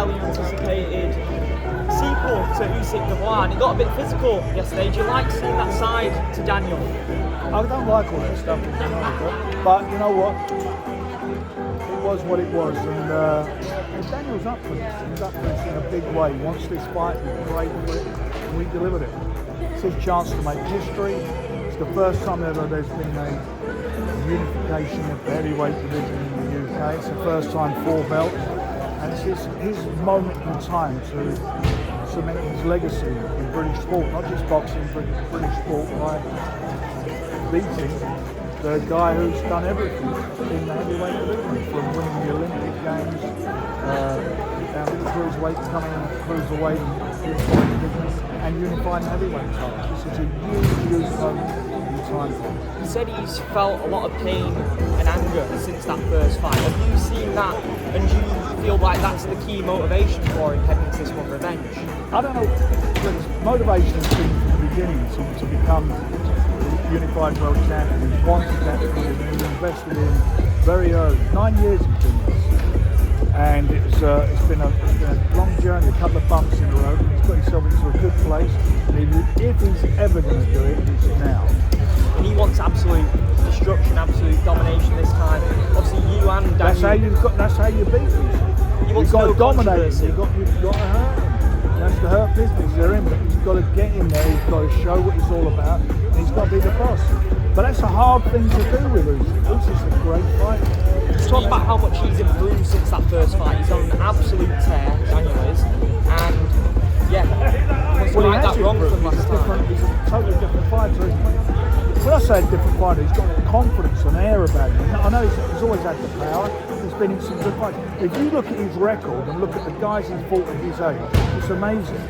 highly anticipated sequel to Usyk Dubois, and it got a bit physical yesterday. Do you like seeing that side to Daniel? I don't like all that stuff, but you know what? It was what it was, and Daniel's up for this. He's up for this in a big way. He wants this fight. He's great for it, and we delivered it. It's his chance to make history. It's the first time ever there's been a unification of the heavyweight division in the UK. It's the first time 4 belts, and it's his moment in time to cement his legacy in British sport, not just boxing, but British sport by beating the guy who's done everything in the heavyweight division, from winning the Olympic Games, down to the cruiserweight, coming in at cruiserweight and unifying the heavyweight title. This is a huge moment in time for him. He said he's felt a lot of pain and anger since that first fight. Have you seen that, and do you feel like that's the key motivation for him heading to this one, revenge? I don't know. His motivation has been from the beginning to become unified world champion. He's wanted that for him, and he invested in very early. 9 years he's been this, and it's been a long journey, a couple of bumps in the road. He's got himself into a good place, and if he's ever going to do it, it's now. And he wants absolute destruction, absolute domination this time. Obviously, you and Daniel. That's how you beat him. You've got to dominate him. You've got to hurt him. That's the hurt business they're in, but he's got to get in there. He's got to show what he's all about, and he's got to be the boss. But that's a hard thing to do with Usyk. Usyk's a great fighter. Talk about how much he's improved since that first fight. He's on an absolute tear, Daniel is, and yeah, he well, that wrong from last time. He's a totally different fighter. When I say a different fighter, he's got confidence and air about him. I know he's always had the power. He's been in some good fights. If you look at his record and look at the guys he's fought at his age, it's amazing.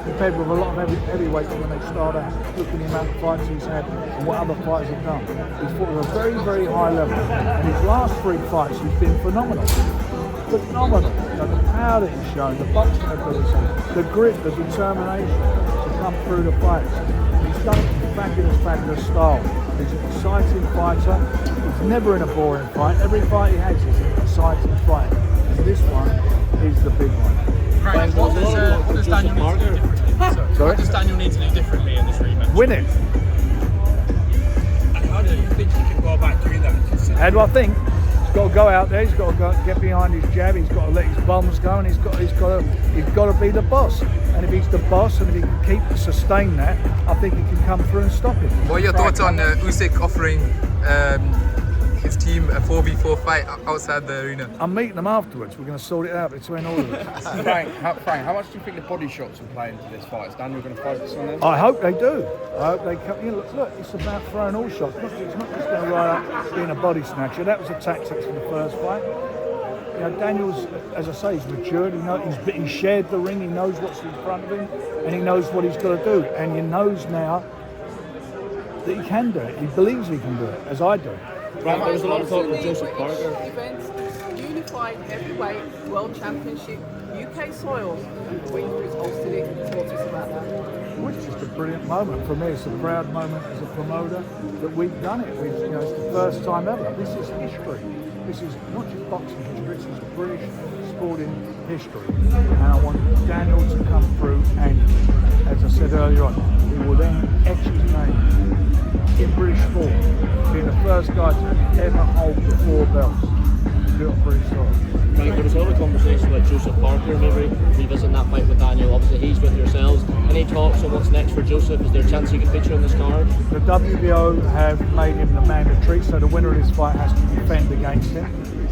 Compared with a lot of heavyweights when they start out, looking at the amount of fights he's had and what other fighters have done. He's fought at a very, very high level. And his last 3 fights, he's been phenomenal. Phenomenal. You know, the power that he's shown, the boxing ability, the grit, the determination to come through the fights. He's done it in fabulous style. He's an exciting fighter. He's never in a boring fight. Every fight he has is an exciting fight. And this one is the big one. Right, what does Daniel need to do differently? Sorry? What does Daniel need to do differently in this rematch? Win it. And how do you think he can go about doing that? How do I think? He's got to go out there. He's got to go, get behind his jab. He's got to let his bombs go, and he's got to be the boss. And if he's the boss, and if he can keep sustain that, I think he can come through and stop him. What are your thoughts on Usyk offering his team a 4v4 fight outside the arena? I'm meeting them afterwards. We're going to sort it out between all of us. Frank, how much do you think the body shots will play into this fight? Is Daniel going to focus on them? I hope they do. I hope they come. You know, look, it's about throwing all shots. It's not just going to ride up being a body snatcher. That was the tactics in the first fight. You know, Daniel's, as I say, he's matured. He's shared the ring. He knows what's in front of him, and he knows what he's got to do. And he knows now that he can do it. He believes he can do it, as I do. Right, there was a lot of talk with Joseph Parker. Events, unified heavyweight world championship, UK soil, and Queensbridge hosted it. Talk to us about that. Which is a brilliant moment for me. It's a proud moment as a promoter that we've done it. It's the first time ever. This is history. This is not just boxing history. This is British sporting history. And I want Daniel to come through, and as I said earlier on, he will then etch his name in British sport, being the first guy to ever hold the 4 belts. Do it on British soil. Right, there was a lot of conversation about Joseph Parker, maybe revisiting that fight with Daniel. Obviously, he's with yourselves. Any talks on what's next for Joseph? Is there a chance you can picture on this card? The WBO have made him the mandatory, so the winner of this fight has to defend against him.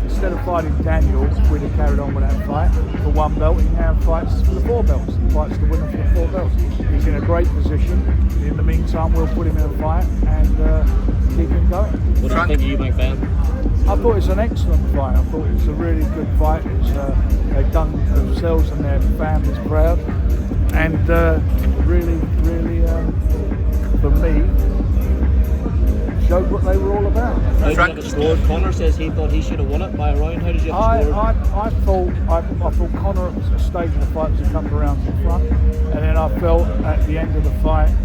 Instead of fighting Daniel, we'd have carried on with that fight for 1 belt. He now fights for the 4 belts. He fights the winner for the 4 belts. He's in a great position. In the meantime, we'll put him in a fight and keep him going. What do you think of Eubank Benn? I thought it was an excellent fight. I thought it was a really good fight. They've done themselves and their families proud, and really, for me, showed what they were all about. How did you think it scored? Connor says he thought he should have won it by a round. How did you have it scored? I thought Connor at the stage of the fight was a couple of rounds in front, and then I felt at the end of the fight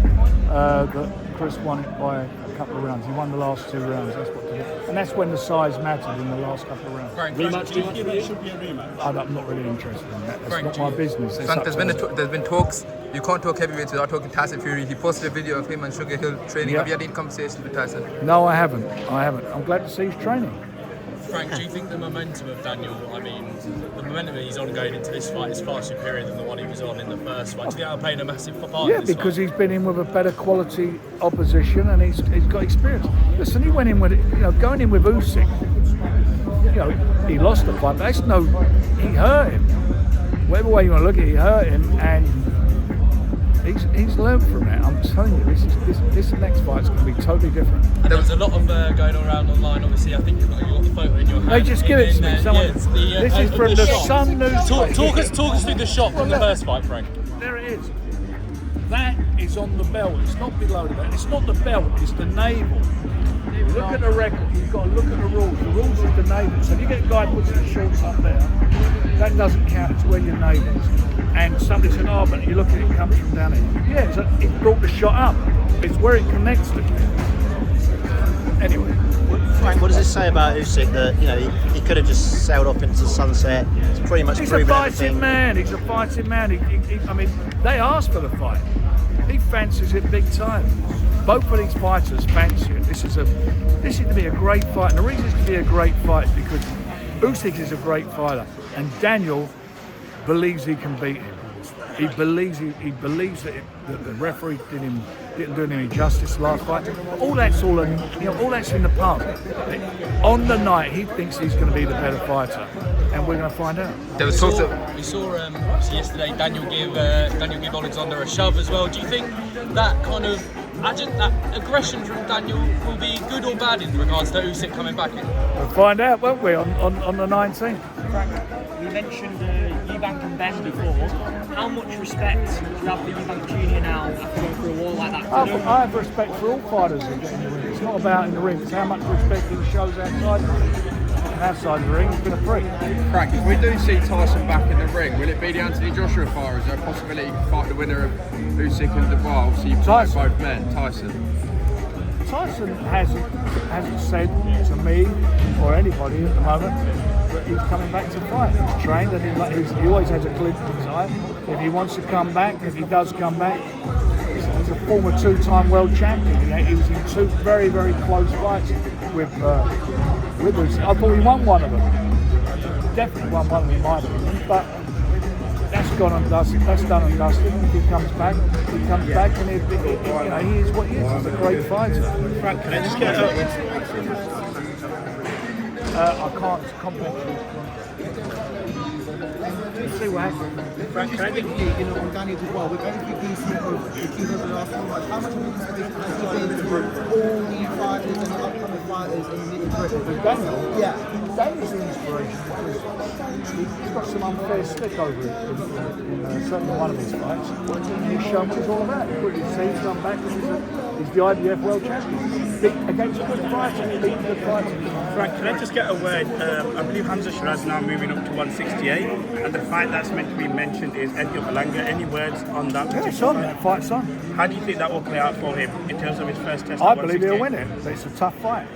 that Chris won it by couple of rounds. He won the last 2 rounds. That's what did it. And that's when the size mattered in the last couple of rounds. Rematch, do you think it should be a rematch? I'm not really interested in that. That's not my business. Frank, there's been talks. You can't talk heavyweights without talking Tyson Fury. He posted a video of him and Sugar Hill training. Yeah. Have you had any conversations with Tyson? No, I haven't. I'm glad to see he's training. Frank, do you think the momentum of Daniel, I mean, the momentum he's on going into this fight is far superior than the one he was on in the first fight? Do you think that'll play a massive part Yeah, in this because fight? he's been in with a better quality opposition and he's got experience. Listen, he went in with, going in with Usyk, he lost the fight, but he hurt him. Whatever way you want to look at it, he hurt him, and he's learned from that. I'm telling you, this next fight's going to be totally different. And there was a lot of going around online, obviously. I think you've got the photo in your hand. They just give it to me. Someone, yeah, this is from the shot. Sun News. Talk us through the shot from the first fight, Frank. There it is. That is on the belt. It's not below the belt. It's not the belt. It's the navel. Look at the record. You've got to look at the rules. The rules is the navel. So if you get a guy puts his shorts up there, that doesn't count. It's where your navel is. And somebody said, "Oh, but you look at it, it comes from down here." Yeah, it brought the shot up. It's where it connects to. Anyway. Frank, what does it say about Usyk that he could have just sailed off into the sunset? It's pretty much He's proven a fighting everything. man. He's a fighting man. I mean, they asked for the fight. He fancies it big time. Both of these fighters fancy it. This is to be a great fight. And the reason it's to be a great fight is because Usyk is a great fighter, and Daniel believes he can beat him. He believes that the referee didn't do him any justice last fight. All that's in the past. On the night, he thinks he's going to be the better fighter, and we're going to find out. There was talks We saw yesterday Daniel give Alexander a shove as well. Do you think that kind of that aggression from Daniel will be good or bad in regards to Usyk coming back in? We'll find out, won't we, on the 19th? We mentioned Eubank and Benn before. How much respect do you have for Eubank Jr now after going through a wall like that? I have respect for all fighters who get in the ring. It's not about in the ring, it's how much respect he shows outside the ring. And outside the ring, he's been a prick. Frank, if we do see Tyson back in the ring, will it be the Anthony Joshua fight, or is there a possibility he can fight the winner of Usyk and Dubois? Obviously, you've got both men, Tyson hasn't said to me or anybody at the moment that he's coming back to fight. He's trained and he always has a glint in his eye. If he wants to come back, if he does come back, he's a former 2-time world champion. He was in 2 very, very close fights with Usyk. I thought he won one of them. Definitely won one of them in my opinion, but that's gone and dusted. That's done and dusted. If he comes back, and he is what he is. He's a great fighter. Frank, can I just get I can't compliment you. Let's see what happens. Frank, can I just on Daniel Dubois, with everything he's sort of achieved over the last 4 months, how much of an inspiration has he been to all the fighters and the upcoming fighters in the Britain? Daniel? Yeah. Daniel's an inspiration because he's got some unfair stick over it in certainly one of his fights. And he's shown what it's all about. He put his teeth come back and he's the IBF world champion. Beat against a good fighter, beat a good fighter. Frank, can I just get a word? I believe Hamza Shiraz now moving up to 168, and the fight that's meant to be mentioned is Eddie Balanga. Any words on that? Yeah, it's on. The fight's on. How do you think that will play out for him in terms of his first test? I believe he'll win it. It's a tough fight.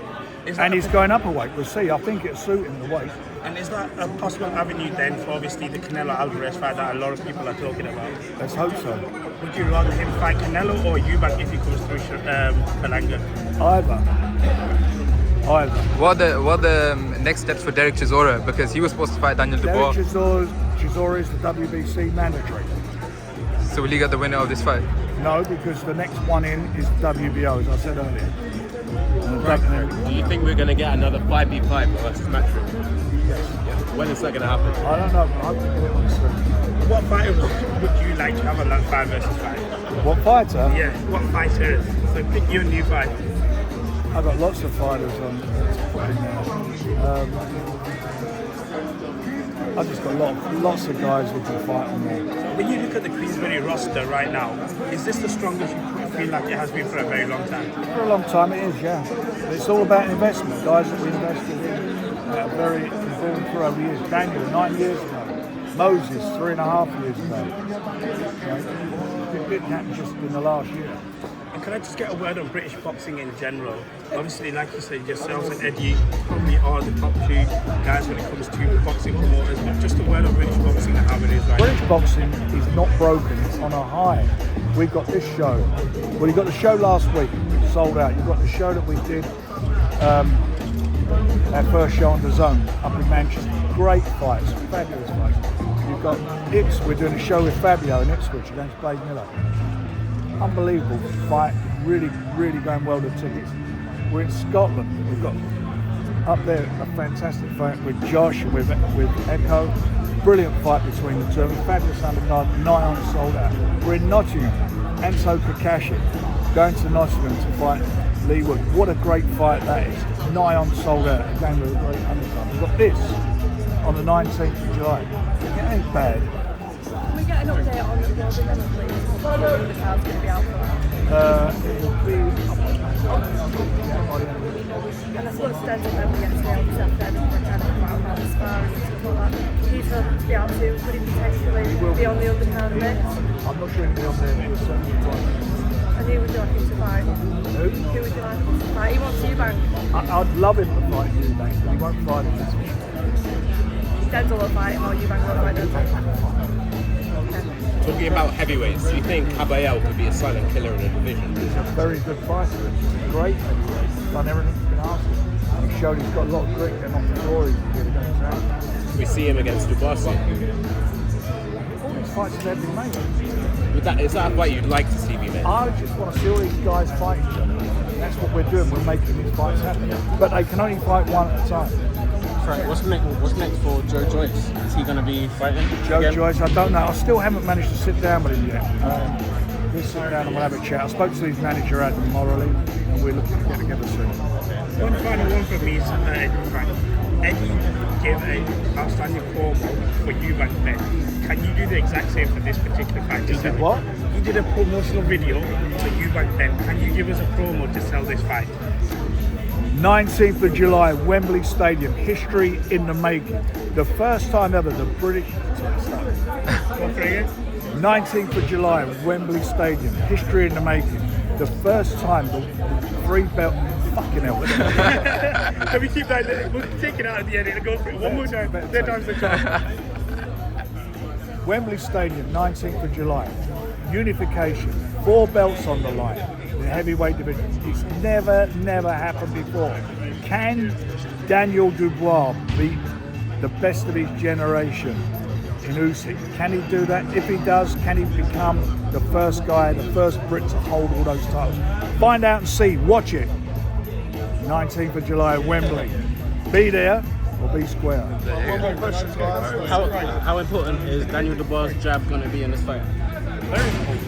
And he's going up a weight. We'll see. I think it'll suit him the weight. And is that a possible avenue then for obviously the Canelo Alvarez fight that a lot of people are talking about? Let's hope so. Would you rather him fight Canelo or Eubank if he comes through Balanga? Either. what are the next steps for Derek Chisora, because he was supposed to fight Daniel Dubois. Derek Chisora is the WBC mandatory. So will he get the winner of this fight? No, because the next one in is WBO, as I said earlier. Do you think we're going to get another 5v5 versus Matchroom? Yes. When is that going to happen? I don't know, but I hope to get it on soon. What fighters would you like to have on that 5 versus 5? What fighter? Yeah, what fighters? So pick your new fight. I've got lots of fighters on to put in there. I've just got lots of guys who can fight on there. When you look at the Queensberry roster right now, is this the strongest you feel like it has been for a very long time? For a long time it is, yeah. But it's all about investment. Guys that we invested in that are very involved for over years. Daniel, 9 years ago. Moses, 3.5 years ago. It didn't happen just in the last year. And can I just get a word on British boxing in general? Obviously, like you said, yourselves and Eddie probably are the top two guys when it comes to boxing promoters. But just a word on British boxing and how it is right British boxing is not broken, it's on a high. We've got this show. Well, you got the show last week, sold out. You've got the show that we did, our first show on the Zone up in Manchester. Great fights, fabulous fights. You've got we're doing a show with Fabio in Ipswich against Blade Miller. Unbelievable fight, really, really going well to tickets. We're in Scotland. We've got up there a fantastic fight with Josh, with Echo. Brilliant fight between the two of them. Fabulous undercard, nigh on sold out. We're in Nottingham. Enzo Kakashi going to Nottingham to fight Lee Wood. What a great fight that is. Nigh on sold out. Again with a great undercard. We've got this on the 19th of July. It ain't bad. Can we get an update on the World Tournament, please? What the card's going to be out for that? It will be And I suppose Stenson then we get to nail this after then for kind of come out around the sparring and stuff like that. He's hoping to be able to, could he potentially be on the undercard mix? I'm not sure he'll be on there, but certainly And who would you like him to fight? Who? Who would you like him to fight? He wants Eubank. I'd love him to fight Eubank, but he won't fight him this week. Denzel will fight him or Eubank will fight Denzel. Talking about heavyweights, do you think Caballero could be a silent killer in the division? He's a very good fighter. He's great heavyweight. He's done everything he's been asked of. He's shown he's got a lot of grit and off the floor. He's good against that. We see him against Dubois. All these fights have been made. Is that a fight you'd like to see be made? I just want to see all these guys fight each other. That's what we're doing. We're making these fights happen. But they can only fight one at a time. Frank, what's next for Joe Joyce? Is he going to be fighting Joe again? Joyce, I don't know. I still haven't managed to sit down with him yet. We'll sit down and we'll have a chat. I spoke to his manager, Adam Morley, and we're looking to get together soon. One final one for me is Eddie gave an outstanding promo for Eubank Benn. Can you do the exact same for this particular fight? He did what? He did a promotional video for Eubank Benn. Can you give us a promo to sell this fight? 19th of July, Wembley Stadium, history in the making. The first time ever the British... 19th of July, Wembley Stadium, history in the making. The first time the three belt... Fucking hell. Can we keep that? We'll take it out at the end and go for it one more time. Third time's the charm. Wembley Stadium, 19th of July. Unification, 4 belts on the line. The heavyweight division. It's never happened before. Can Daniel Dubois beat the best of his generation in Usyk? Can he do that? If he does, can he become the first guy, the first Brit to hold all those titles? Find out and see. Watch it. 19th of July, Wembley. Be there or be square. One more question, guys. How important is Daniel Dubois' jab going to be in this fight? Very important.